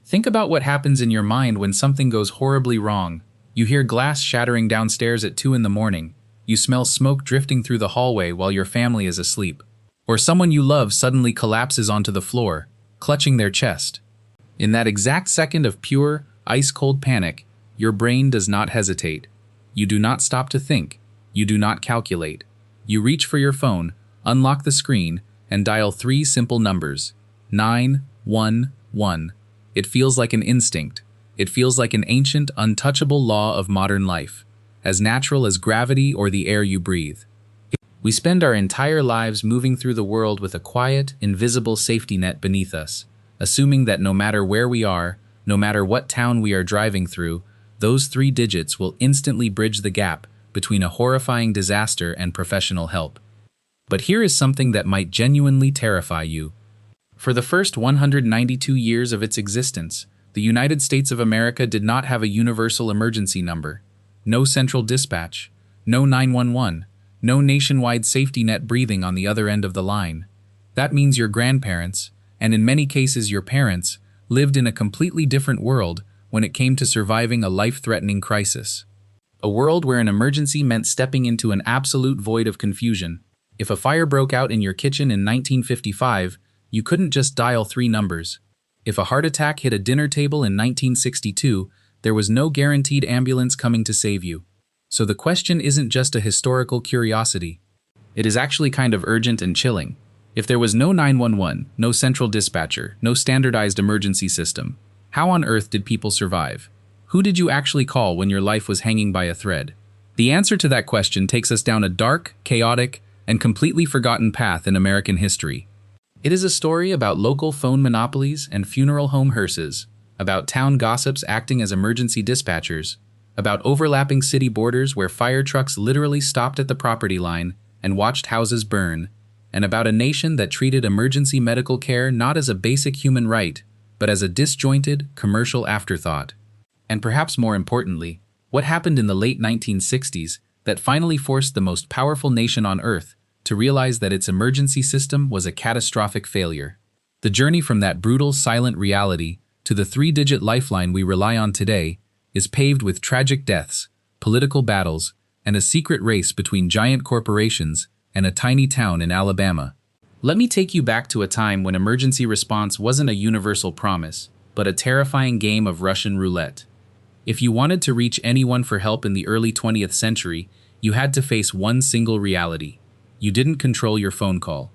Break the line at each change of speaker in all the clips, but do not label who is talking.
Think about what happens in your mind when something goes horribly wrong. You hear glass shattering downstairs at 2 in the morning. You smell smoke drifting through the hallway while your family is asleep. Or someone you love suddenly collapses onto the floor, clutching their chest. In that exact second of pure, ice-cold panic, your brain does not hesitate. You do not stop to think. You do not calculate. You reach for your phone, unlock the screen, and dial 3 simple numbers. 911. It feels like an instinct. It feels like an ancient, untouchable law of modern life, as natural as gravity or the air you breathe. We spend our entire lives moving through the world with a quiet, invisible safety net beneath us, assuming that no matter where we are, no matter what town we are driving through, those 3 digits will instantly bridge the gap between a horrifying disaster and professional help. But here is something that might genuinely terrify you. For the first 192 years of its existence, the United States of America did not have a universal emergency number. No central dispatch, no 911, no nationwide safety net breathing on the other end of the line. That means your grandparents, and in many cases your parents, lived in a completely different world when it came to surviving a life-threatening crisis. A world where an emergency meant stepping into an absolute void of confusion. If a fire broke out in your kitchen in 1955, you couldn't just dial 3 numbers. If a heart attack hit a dinner table in 1962, there was no guaranteed ambulance coming to save you. So the question isn't just a historical curiosity. It is actually kind of urgent and chilling. If there was no 911, no central dispatcher, no standardized emergency system, how on earth did people survive? Who did you actually call when your life was hanging by a thread? The answer to that question takes us down a dark, chaotic, and completely forgotten path in American history. It is a story about local phone monopolies and funeral home hearses, about town gossips acting as emergency dispatchers, about overlapping city borders where fire trucks literally stopped at the property line and watched houses burn, and about a nation that treated emergency medical care not as a basic human right, but as a disjointed, commercial afterthought. And perhaps more importantly, what happened in the late 1960s that finally forced the most powerful nation on Earth to realize that its emergency system was a catastrophic failure. The journey from that brutal, silent reality to the 3-digit lifeline we rely on today is paved with tragic deaths, political battles, and a secret race between giant corporations and a tiny town in Alabama. Let me take you back to a time when emergency response wasn't a universal promise, but a terrifying game of Russian roulette. If you wanted to reach anyone for help in the early 20th century, you had to face one single reality. You didn't control your phone call.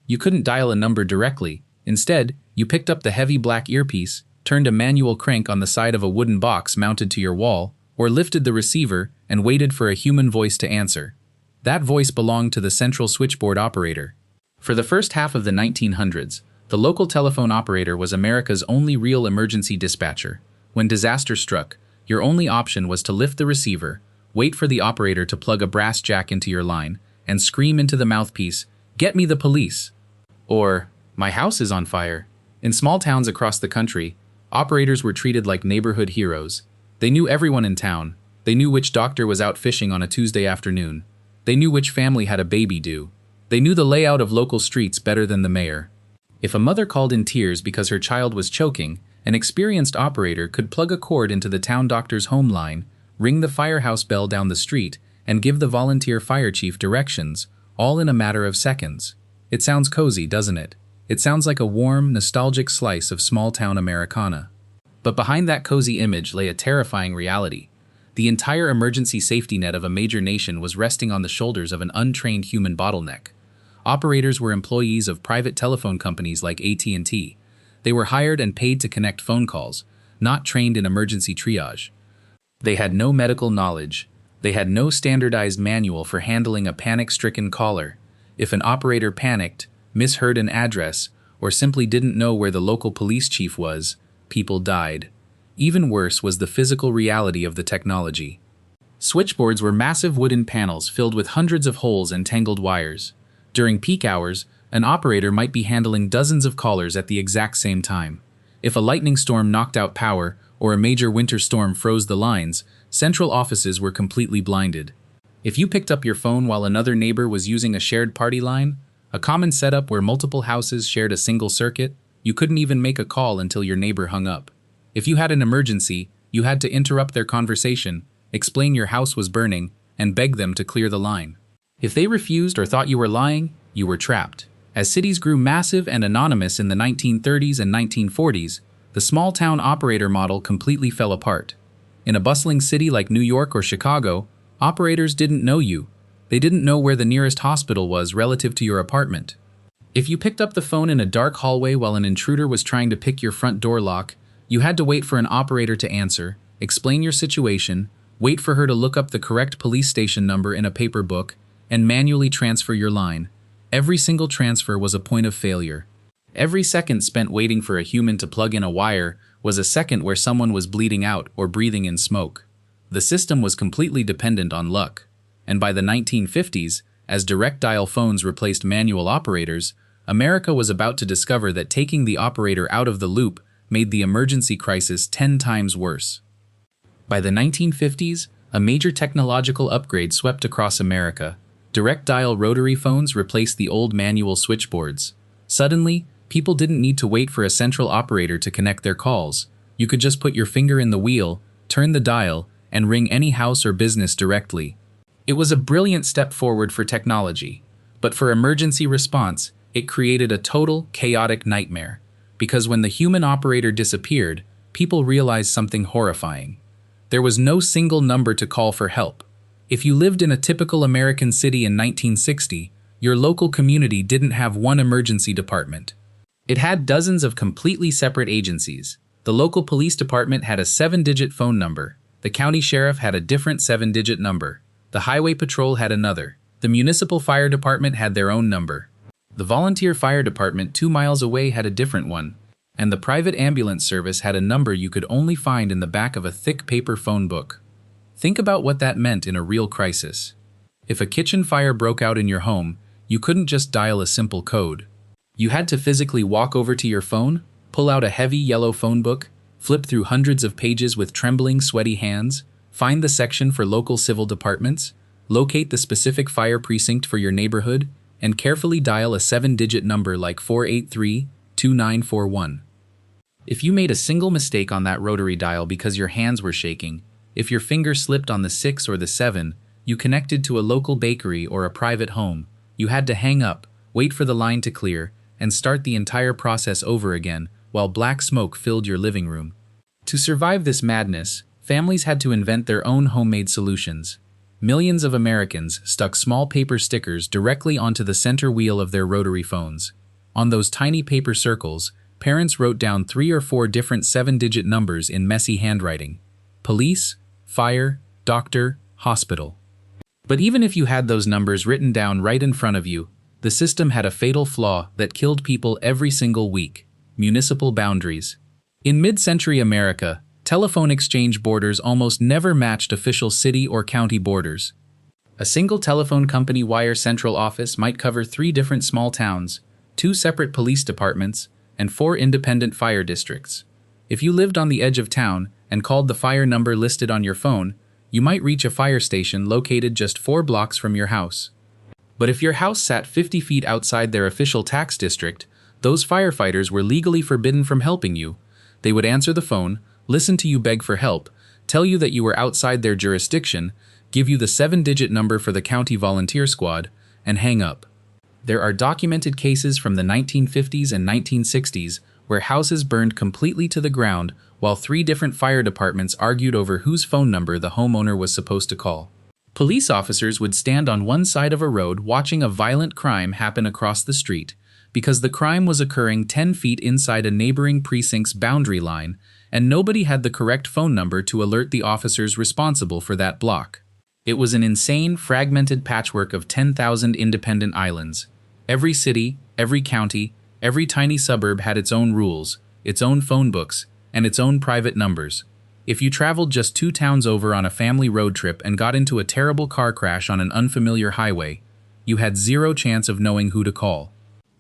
You couldn't dial a number directly. Instead, you picked up the heavy black earpiece, turned a manual crank on the side of a wooden box mounted to your wall, or lifted the receiver and waited for a human voice to answer. That voice belonged to the central switchboard operator. For the first half of the 1900s, the local telephone operator was America's only real emergency dispatcher. When disaster struck, your only option was to lift the receiver, wait for the operator to plug a brass jack into your line, and scream into the mouthpiece, "Get me the police!" Or, "My house is on fire." In small towns across the country, operators were treated like neighborhood heroes. They knew everyone in town. They knew which doctor was out fishing on a Tuesday afternoon. They knew which family had a baby due. They knew the layout of local streets better than the mayor. If a mother called in tears because her child was choking, an experienced operator could plug a cord into the town doctor's home line, ring the firehouse bell down the street, and give the volunteer fire chief directions, all in a matter of seconds. It sounds cozy, doesn't it? It sounds like a warm, nostalgic slice of small-town Americana. But behind that cozy image lay a terrifying reality. The entire emergency safety net of a major nation was resting on the shoulders of an untrained human bottleneck. Operators were employees of private telephone companies like AT&T. They were hired and paid to connect phone calls, not trained in emergency triage. They had no medical knowledge. They had no standardized manual for handling a panic-stricken caller. If an operator panicked, misheard an address, or simply didn't know where the local police chief was, people died. Even worse was the physical reality of the technology. Switchboards were massive wooden panels filled with hundreds of holes and tangled wires. During peak hours, an operator might be handling dozens of callers at the exact same time. If a lightning storm knocked out power or a major winter storm froze the lines, central offices were completely blinded. If you picked up your phone while another neighbor was using a shared party line, a common setup where multiple houses shared a single circuit, you couldn't even make a call until your neighbor hung up. If you had an emergency, you had to interrupt their conversation, explain your house was burning, and beg them to clear the line. If they refused or thought you were lying, you were trapped. As cities grew massive and anonymous in the 1930s and 1940s, the small-town operator model completely fell apart. In a bustling city like New York or Chicago, operators didn't know you. They didn't know where the nearest hospital was relative to your apartment. If you picked up the phone in a dark hallway while an intruder was trying to pick your front door lock, you had to wait for an operator to answer, explain your situation, wait for her to look up the correct police station number in a paper book, and manually transfer your line. Every single transfer was a point of failure. Every second spent waiting for a human to plug in a wire was a second where someone was bleeding out or breathing in smoke. The system was completely dependent on luck. And by the 1950s, as direct dial phones replaced manual operators, America was about to discover that taking the operator out of the loop made the emergency crisis 10 times worse. By the 1950s, a major technological upgrade swept across America. Direct dial rotary phones replaced the old manual switchboards. Suddenly, people didn't need to wait for a central operator to connect their calls. You could just put your finger in the wheel, turn the dial, and ring any house or business directly. It was a brilliant step forward for technology, but for emergency response, it created a total, chaotic nightmare. Because when the human operator disappeared, people realized something horrifying. There was no single number to call for help. If you lived in a typical American city in 1960, your local community didn't have one emergency department. It had dozens of completely separate agencies. The local police department had a 7-digit phone number. The county sheriff had a different 7-digit number. The highway patrol had another. The municipal fire department had their own number. The volunteer fire department 2 miles away had a different one. And the private ambulance service had a number you could only find in the back of a thick paper phone book. Think about what that meant in a real crisis. If a kitchen fire broke out in your home, you couldn't just dial a simple code. You had to physically walk over to your phone, pull out a heavy yellow phone book, flip through hundreds of pages with trembling, sweaty hands, find the section for local civil departments, locate the specific fire precinct for your neighborhood, and carefully dial a 7-digit number like 483-2941. If you made a single mistake on that rotary dial because your hands were shaking, if your finger slipped on the 6 or the 7, you connected to a local bakery or a private home, you had to hang up, wait for the line to clear, and start the entire process over again while black smoke filled your living room. To survive this madness, families had to invent their own homemade solutions. Millions of Americans stuck small paper stickers directly onto the center wheel of their rotary phones. On those tiny paper circles, parents wrote down 3 or 4 different 7-digit numbers in messy handwriting. Police, fire, doctor, hospital. But even if you had those numbers written down right in front of you, the system had a fatal flaw that killed people every single week: municipal boundaries. In mid-century America, telephone exchange borders almost never matched official city or county borders. A single telephone company wire central office might cover 3 different small towns, 2 separate police departments, and 4 independent fire districts. If you lived on the edge of town and called the fire number listed on your phone, you might reach a fire station located just 4 blocks from your house. But if your house sat 50 feet outside their official tax district, those firefighters were legally forbidden from helping you. They would answer the phone, listen to you beg for help, tell you that you were outside their jurisdiction, give you the 7-digit number for the county volunteer squad, and hang up. There are documented cases from the 1950s and 1960s where houses burned completely to the ground while 3 different fire departments argued over whose phone number the homeowner was supposed to call. Police officers would stand on one side of a road watching a violent crime happen across the street because the crime was occurring 10 feet inside a neighboring precinct's boundary line, and nobody had the correct phone number to alert the officers responsible for that block. It was an insane, fragmented patchwork of 10,000 independent islands. Every city, every county, every tiny suburb had its own rules, its own phone books, and its own private numbers. If you traveled just 2 towns over on a family road trip and got into a terrible car crash on an unfamiliar highway, you had 0 chance of knowing who to call.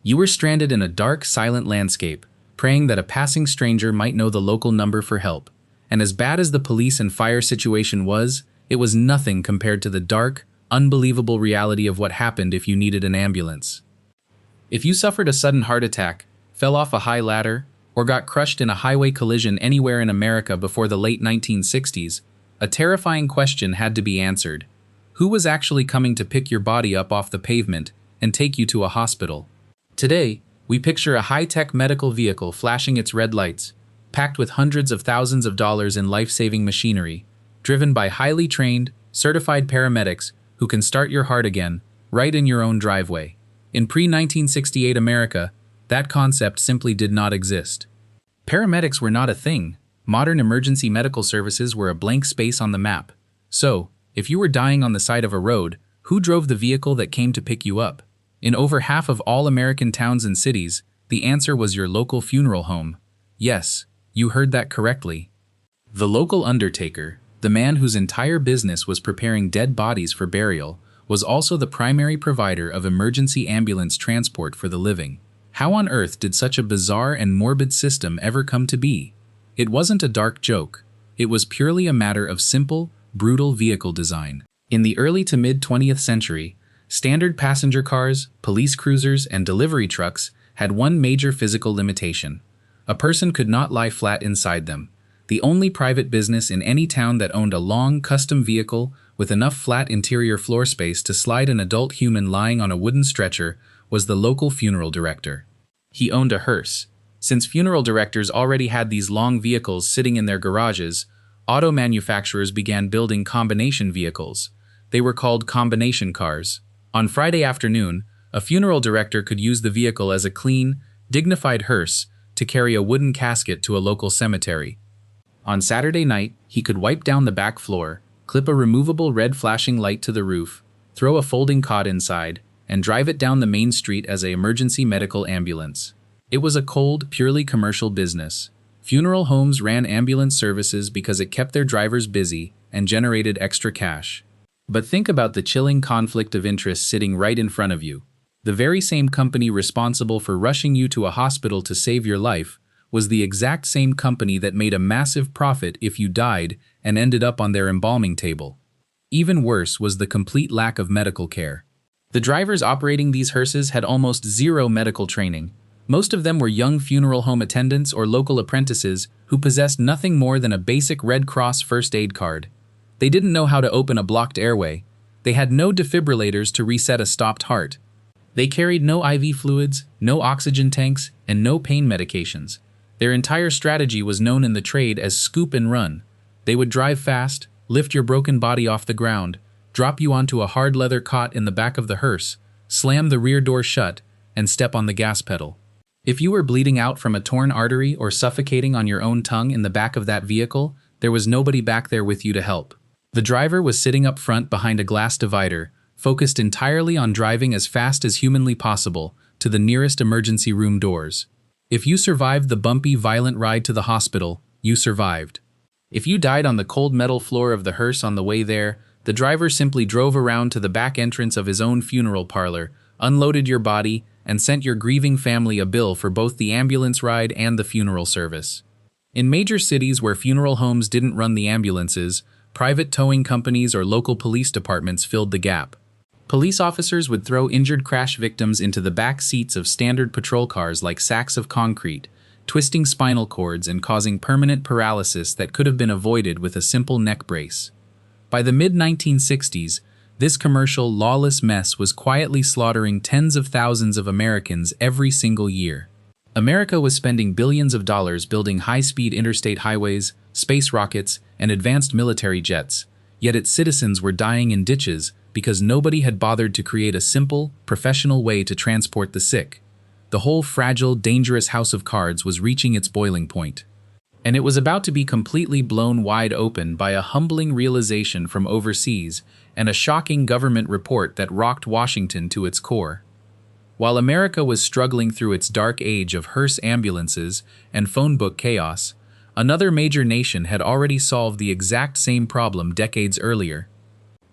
You were stranded in a dark, silent landscape, praying that a passing stranger might know the local number for help. And as bad as the police and fire situation was, it was nothing compared to the dark, unbelievable reality of what happened if you needed an ambulance. If you suffered a sudden heart attack, fell off a high ladder, or got crushed in a highway collision anywhere in America before the late 1960s, a terrifying question had to be answered. Who was actually coming to pick your body up off the pavement and take you to a hospital? Today, we picture a high-tech medical vehicle flashing its red lights, packed with hundreds of thousands of dollars in life-saving machinery, driven by highly trained, certified paramedics who can start your heart again, right in your own driveway. In pre-1968 America, that concept simply did not exist. Paramedics were not a thing. Modern emergency medical services were a blank space on the map. So, if you were dying on the side of a road, who drove the vehicle that came to pick you up? In over half of all American towns and cities, the answer was your local funeral home. Yes, you heard that correctly. The local undertaker, the man whose entire business was preparing dead bodies for burial, was also the primary provider of emergency ambulance transport for the living. How on earth did such a bizarre and morbid system ever come to be? It wasn't a dark joke. It was purely a matter of simple, brutal vehicle design. In the early to mid-20th century, standard passenger cars, police cruisers, and delivery trucks had one major physical limitation. A person could not lie flat inside them. The only private business in any town that owned a long, custom vehicle with enough flat interior floor space to slide an adult human lying on a wooden stretcher was the local funeral director. He owned a hearse. Since funeral directors already had these long vehicles sitting in their garages, auto manufacturers began building combination vehicles. They were called combination cars. On Friday afternoon, a funeral director could use the vehicle as a clean, dignified hearse to carry a wooden casket to a local cemetery. On Saturday night, he could wipe down the back floor, clip a removable red flashing light to the roof, throw a folding cot inside, and drive it down the main street as an emergency medical ambulance. It was a cold, purely commercial business. Funeral homes ran ambulance services because it kept their drivers busy and generated extra cash. But think about the chilling conflict of interest sitting right in front of you. The very same company responsible for rushing you to a hospital to save your life was the exact same company that made a massive profit if you died and ended up on their embalming table. Even worse was the complete lack of medical care. The drivers operating these hearses had almost zero medical training. Most of them were young funeral home attendants or local apprentices who possessed nothing more than a basic Red Cross first aid card. They didn't know how to open a blocked airway. They had no defibrillators to reset a stopped heart. They carried no IV fluids, no oxygen tanks, and no pain medications. Their entire strategy was known in the trade as scoop and run. They would drive fast, lift your broken body off the ground, drop you onto a hard leather cot in the back of the hearse, slam the rear door shut, and step on the gas pedal. If you were bleeding out from a torn artery or suffocating on your own tongue in the back of that vehicle, there was nobody back there with you to help. The driver was sitting up front behind a glass divider, focused entirely on driving as fast as humanly possible to the nearest emergency room doors. If you survived the bumpy, violent ride to the hospital, you survived. If you died on the cold metal floor of the hearse on the way there, the driver simply drove around to the back entrance of his own funeral parlor, unloaded your body, and sent your grieving family a bill for both the ambulance ride and the funeral service. In major cities where funeral homes didn't run the ambulances, private towing companies or local police departments filled the gap. Police officers would throw injured crash victims into the back seats of standard patrol cars like sacks of concrete, twisting spinal cords and causing permanent paralysis that could have been avoided with a simple neck brace. By the mid-1960s, this commercial, lawless mess was quietly slaughtering tens of thousands of Americans every single year. America was spending billions of dollars building high-speed interstate highways, space rockets, and advanced military jets, yet its citizens were dying in ditches because nobody had bothered to create a simple, professional way to transport the sick. The whole fragile, dangerous house of cards was reaching its boiling point. And it was about to be completely blown wide open by a humbling realization from overseas and a shocking government report that rocked Washington to its core. While America was struggling through its dark age of hearse ambulances and phone book chaos, another major nation had already solved the exact same problem decades earlier.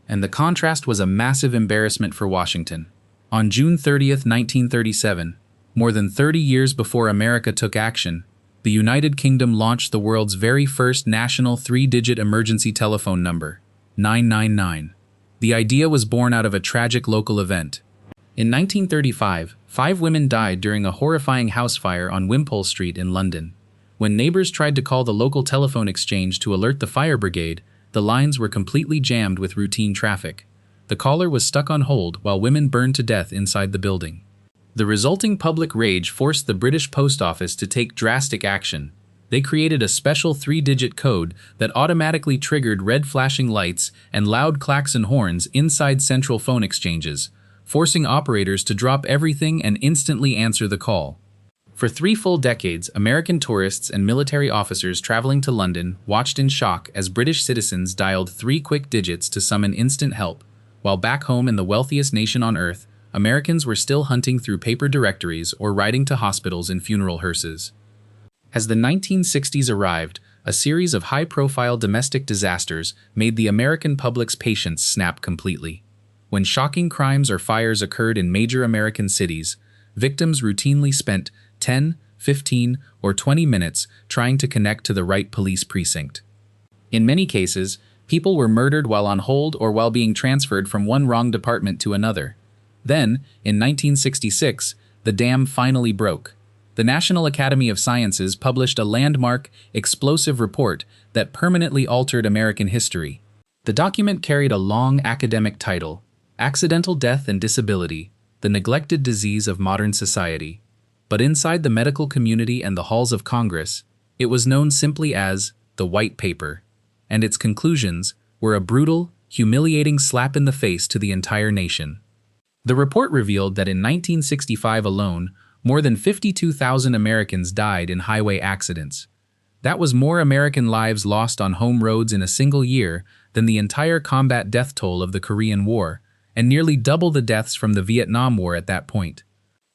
And the contrast was a massive embarrassment for Washington. On June 30th, 1937, more than 30 years before America took action, the United Kingdom launched the world's very first national three-digit emergency telephone number, 999. The idea was born out of a tragic local event. In 1935, 5 women died during a horrifying house fire on Wimpole Street in London. When neighbors tried to call the local telephone exchange to alert the fire brigade, the lines were completely jammed with routine traffic. The caller was stuck on hold while women burned to death inside the building. The resulting public rage forced the British Post Office to take drastic action. They created a special 3-digit code that automatically triggered red flashing lights and loud klaxon horns inside central phone exchanges, forcing operators to drop everything and instantly answer the call. For 3 full decades, American tourists and military officers traveling to London watched in shock as British citizens dialed 3 quick digits to summon instant help, while back home in the wealthiest nation on earth, Americans were still hunting through paper directories or riding to hospitals in funeral hearses. As the 1960s arrived, a series of high-profile domestic disasters made the American public's patience snap completely. When shocking crimes or fires occurred in major American cities, victims routinely spent 10, 15, or 20 minutes trying to connect to the right police precinct. In many cases, people were murdered while on hold or while being transferred from one wrong department to another. Then, in 1966, the dam finally broke. The National Academy of Sciences published a landmark, explosive report that permanently altered American history. The document carried a long academic title, Accidental Death and Disability, the Neglected Disease of Modern Society. But inside the medical community and the halls of Congress, it was known simply as the White Paper, and its conclusions were a brutal, humiliating slap in the face to the entire nation. The report revealed that in 1965 alone, more than 52,000 Americans died in highway accidents. That was more American lives lost on home roads in a single year than the entire combat death toll of the Korean War, and nearly double the deaths from the Vietnam War at that point.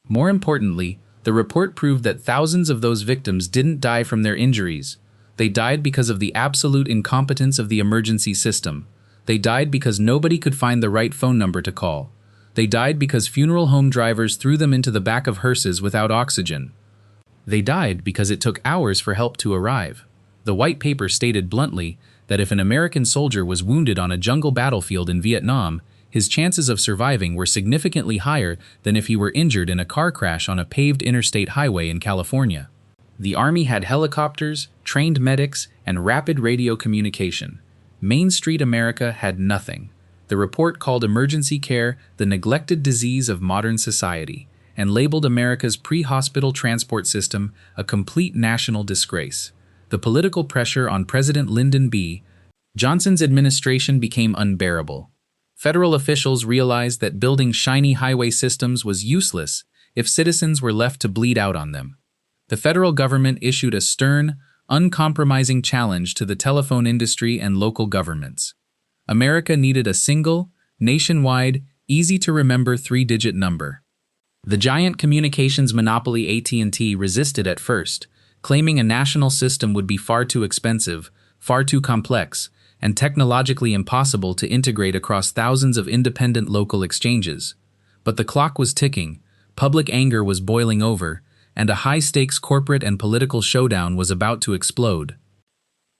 More importantly, the report proved that thousands of those victims didn't die from their injuries. They died because of the absolute incompetence of the emergency system. They died because nobody could find the right phone number to call. They died because funeral home drivers threw them into the back of hearses without oxygen. They died because it took hours for help to arrive. The White Paper stated bluntly that if an American soldier was wounded on a jungle battlefield in Vietnam, his chances of surviving were significantly higher than if he were injured in a car crash on a paved interstate highway in California. The Army had helicopters, trained medics, and rapid radio communication. Main Street America had nothing. The report called emergency care the neglected disease of modern society and labeled America's pre-hospital transport system a complete national disgrace. The political pressure on President Lyndon B. Johnson's administration became unbearable. Federal officials realized that building shiny highway systems was useless if citizens were left to bleed out on them. The federal government issued a stern, uncompromising challenge to the telephone industry and local governments. America needed a single, nationwide, easy-to-remember 3-digit number. The giant communications monopoly AT&T resisted at first, claiming a national system would be far too expensive, far too complex, and technologically impossible to integrate across thousands of independent local exchanges. But the clock was ticking, public anger was boiling over, and a high-stakes corporate and political showdown was about to explode.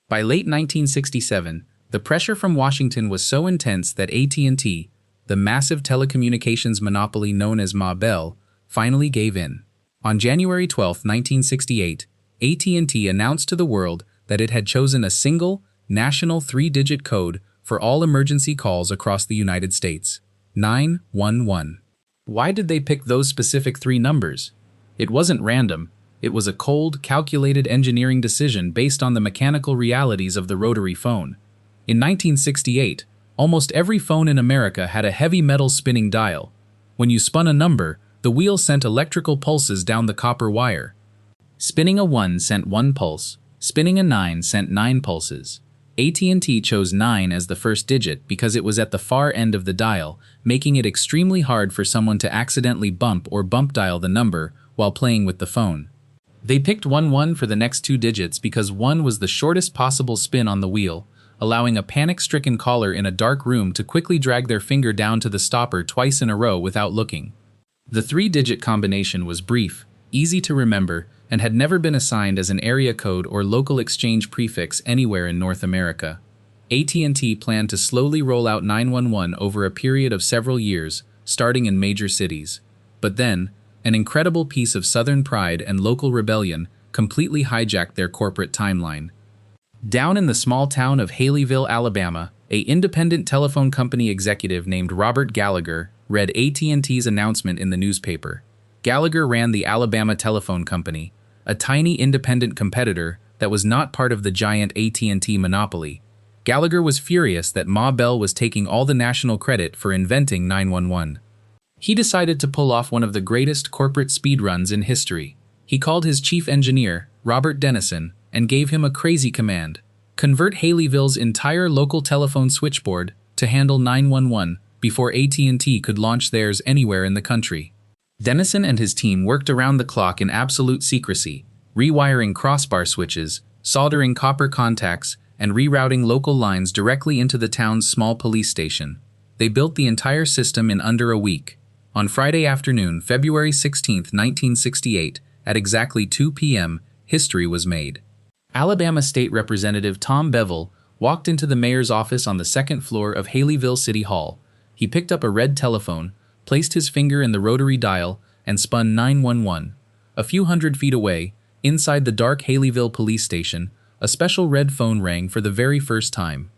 By late 1967, the pressure from Washington was so intense that AT&T, the massive telecommunications monopoly known as Ma Bell, finally gave in. On January 12, 1968, AT&T announced to the world that it had chosen a single, national 3-digit code for all emergency calls across the United States: 911. Why did they pick those specific 3 numbers? It wasn't random. It was a cold, calculated engineering decision based on the mechanical realities of the rotary phone. In 1968, almost every phone in America had a heavy metal spinning dial. When you spun a number, the wheel sent electrical pulses down the copper wire. Spinning a 1 sent 1 pulse, spinning a 9 sent 9 pulses. AT&T chose 9 as the first digit because it was at the far end of the dial, making it extremely hard for someone to accidentally bump or bump dial the number while playing with the phone. They picked 11 for the next 2 digits because 1 was the shortest possible spin on the wheel, allowing a panic-stricken caller in a dark room to quickly drag their finger down to the stopper twice in a row without looking. The 3-digit combination was brief, easy to remember, and had never been assigned as an area code or local exchange prefix anywhere in North America. AT&T planned to slowly roll out 911 over a period of several years, starting in major cities. But then, an incredible piece of Southern pride and local rebellion completely hijacked their corporate timeline. Down in the small town of Haleyville, Alabama, an independent telephone company executive named Robert Gallagher read AT&T's announcement in the newspaper. Gallagher ran the Alabama Telephone Company, a tiny independent competitor that was not part of the giant AT&T monopoly. Gallagher was furious that Ma Bell was taking all the national credit for inventing 911. He decided to pull off one of the greatest corporate speedruns in history. He called his chief engineer, Robert Dennison, and gave him a crazy command: convert Haleyville's entire local telephone switchboard to handle 911 before AT&T could launch theirs anywhere in the country. Dennison and his team worked around the clock in absolute secrecy, rewiring crossbar switches, soldering copper contacts, and rerouting local lines directly into the town's small police station. They built the entire system in under a week. On Friday afternoon, February 16, 1968, at exactly 2 p.m., history was made. Alabama State Representative Tom Bevel walked into the mayor's office on the second floor of Haleyville City Hall. He picked up a red telephone, placed his finger in the rotary dial, and spun 911. A few hundred feet away, inside the dark Haleyville police station, a special red phone rang for the very first time.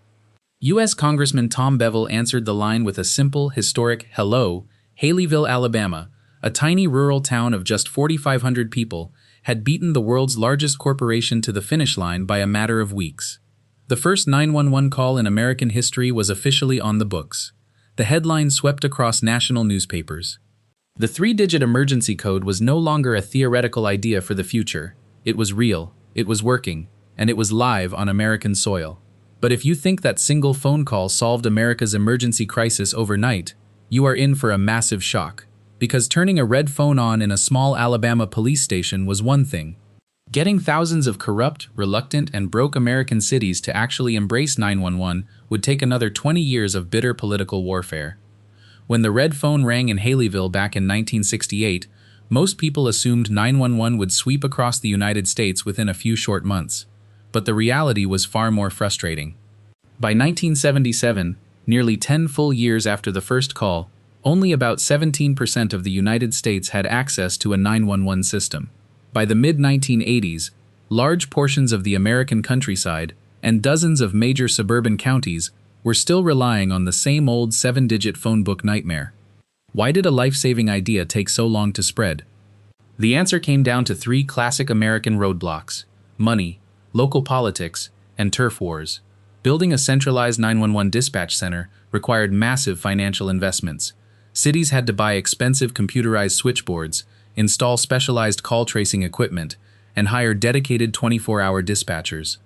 U.S. Congressman Tom Bevel answered the line with a simple, historic hello. Haleyville, Alabama, a tiny rural town of just 4,500 people, had beaten the world's largest corporation to the finish line by a matter of weeks. The first 911 call in American history was officially on the books. The headline swept across national newspapers. The three-digit emergency code was no longer a theoretical idea for the future. It was real, it was working, and it was live on American soil. But if you think that single phone call solved America's emergency crisis overnight, you are in for a massive shock. Because turning a red phone on in a small Alabama police station was one thing. Getting thousands of corrupt, reluctant, and broke American cities to actually embrace 911 would take another 20 years of bitter political warfare. When the red phone rang in Haleyville back in 1968, most people assumed 911 would sweep across the United States within a few short months. But the reality was far more frustrating. By 1977, nearly 10 full years after the first call, only about 17% of the United States had access to a 911 system. By the mid-1980s, large portions of the American countryside and dozens of major suburban counties were still relying on the same old 7-digit phone book nightmare. Why did a life-saving idea take so long to spread? The answer came down to three classic American roadblocks: money, local politics, and turf wars. Building a centralized 911 dispatch center required massive financial investments. Cities had to buy expensive computerized switchboards, install specialized call tracing equipment, and hire dedicated 24-hour dispatchers.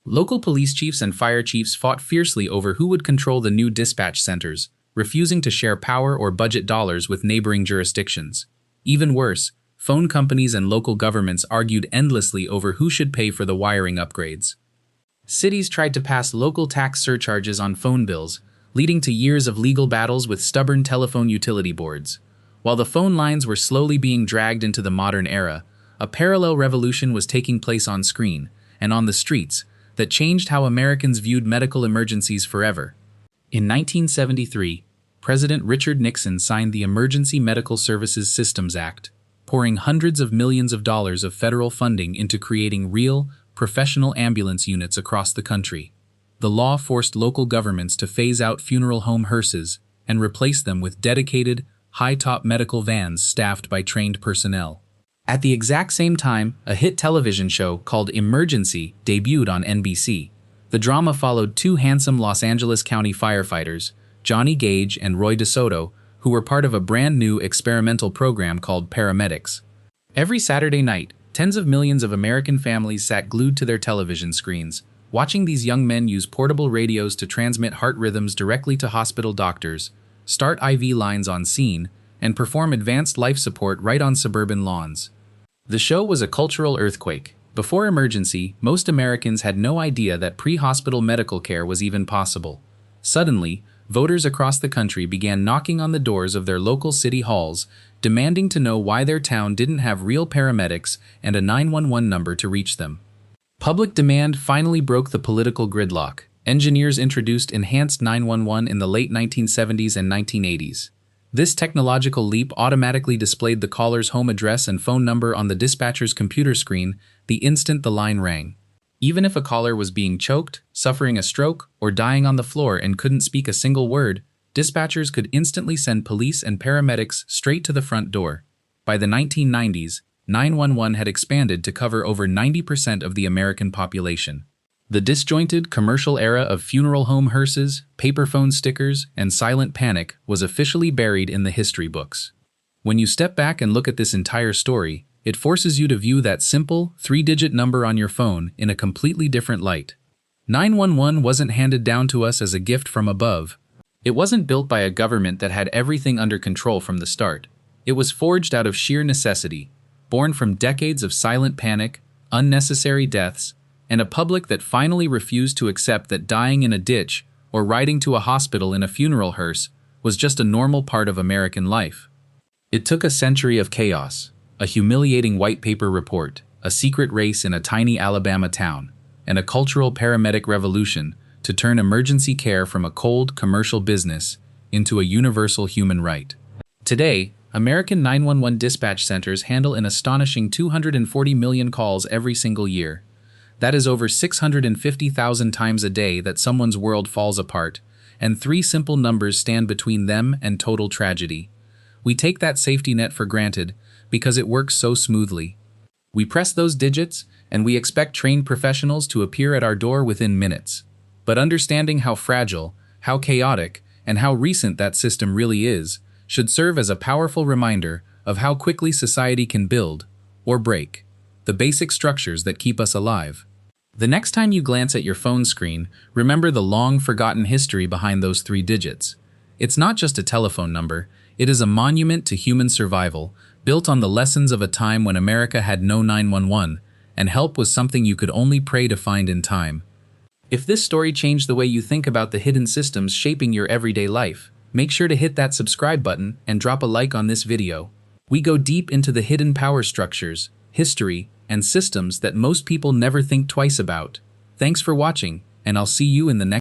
Local police chiefs and fire chiefs fought fiercely over who would control the new dispatch centers, refusing to share power or budget dollars with neighboring jurisdictions. Even worse, phone companies and local governments argued endlessly over who should pay for the wiring upgrades. Cities tried to pass local tax surcharges on phone bills, leading to years of legal battles with stubborn telephone utility boards. While the phone lines were slowly being dragged into the modern era, a parallel revolution was taking place on screen and on the streets that changed how Americans viewed medical emergencies forever. In 1973, President Richard Nixon signed the Emergency Medical Services Systems Act, pouring hundreds of millions of dollars of federal funding into creating real, professional ambulance units across the country. The law forced local governments to phase out funeral home hearses and replace them with dedicated, high-top medical vans staffed by trained personnel. At the exact same time, a hit television show called Emergency debuted on NBC. The drama followed two handsome Los Angeles County firefighters, Johnny Gage and Roy DeSoto, who were part of a brand new experimental program called Paramedics. Every Saturday night, tens of millions of American families sat glued to their television screens, watching these young men use portable radios to transmit heart rhythms directly to hospital doctors, start IV lines on scene, and perform advanced life support right on suburban lawns. The show was a cultural earthquake. Before Emergency, most Americans had no idea that pre-hospital medical care was even possible. Suddenly, voters across the country began knocking on the doors of their local city halls, demanding to know why their town didn't have real paramedics and a 911 number to reach them. Public demand finally broke the political gridlock. Engineers introduced enhanced 911 in the late 1970s and 1980s. This technological leap automatically displayed the caller's home address and phone number on the dispatcher's computer screen the instant the line rang. Even if a caller was being choked, suffering a stroke, or dying on the floor and couldn't speak a single word, dispatchers could instantly send police and paramedics straight to the front door. By the 1990s, 911 had expanded to cover over 90% of the American population. The disjointed commercial era of funeral home hearses, paper phone stickers, and silent panic was officially buried in the history books. When you step back and look at this entire story, it forces you to view that simple, three-digit number on your phone in a completely different light. 911 wasn't handed down to us as a gift from above. It wasn't built by a government that had everything under control from the start. It was forged out of sheer necessity, born from decades of silent panic, unnecessary deaths, and a public that finally refused to accept that dying in a ditch or riding to a hospital in a funeral hearse was just a normal part of American life. It took a century of chaos, a humiliating white paper report, a secret race in a tiny Alabama town, and a cultural paramedic revolution to turn emergency care from a cold commercial business into a universal human right. Today, American 911 dispatch centers handle an astonishing 240 million calls every single year. That is over 650,000 times a day that someone's world falls apart, and three simple numbers stand between them and total tragedy. We take that safety net for granted because it works so smoothly. We press those digits, and we expect trained professionals to appear at our door within minutes. But understanding how fragile, how chaotic, and how recent that system really is should serve as a powerful reminder of how quickly society can build, or break, the basic structures that keep us alive. The next time you glance at your phone screen, remember the long-forgotten history behind those three digits. It's not just a telephone number, it is a monument to human survival, built on the lessons of a time when America had no 911, and help was something you could only pray to find in time. If this story changed the way you think about the hidden systems shaping your everyday life, make sure to hit that subscribe button and drop a like on this video. We go deep into the hidden power structures, history, and systems that most people never think twice about. Thanks for watching, and I'll see you in the next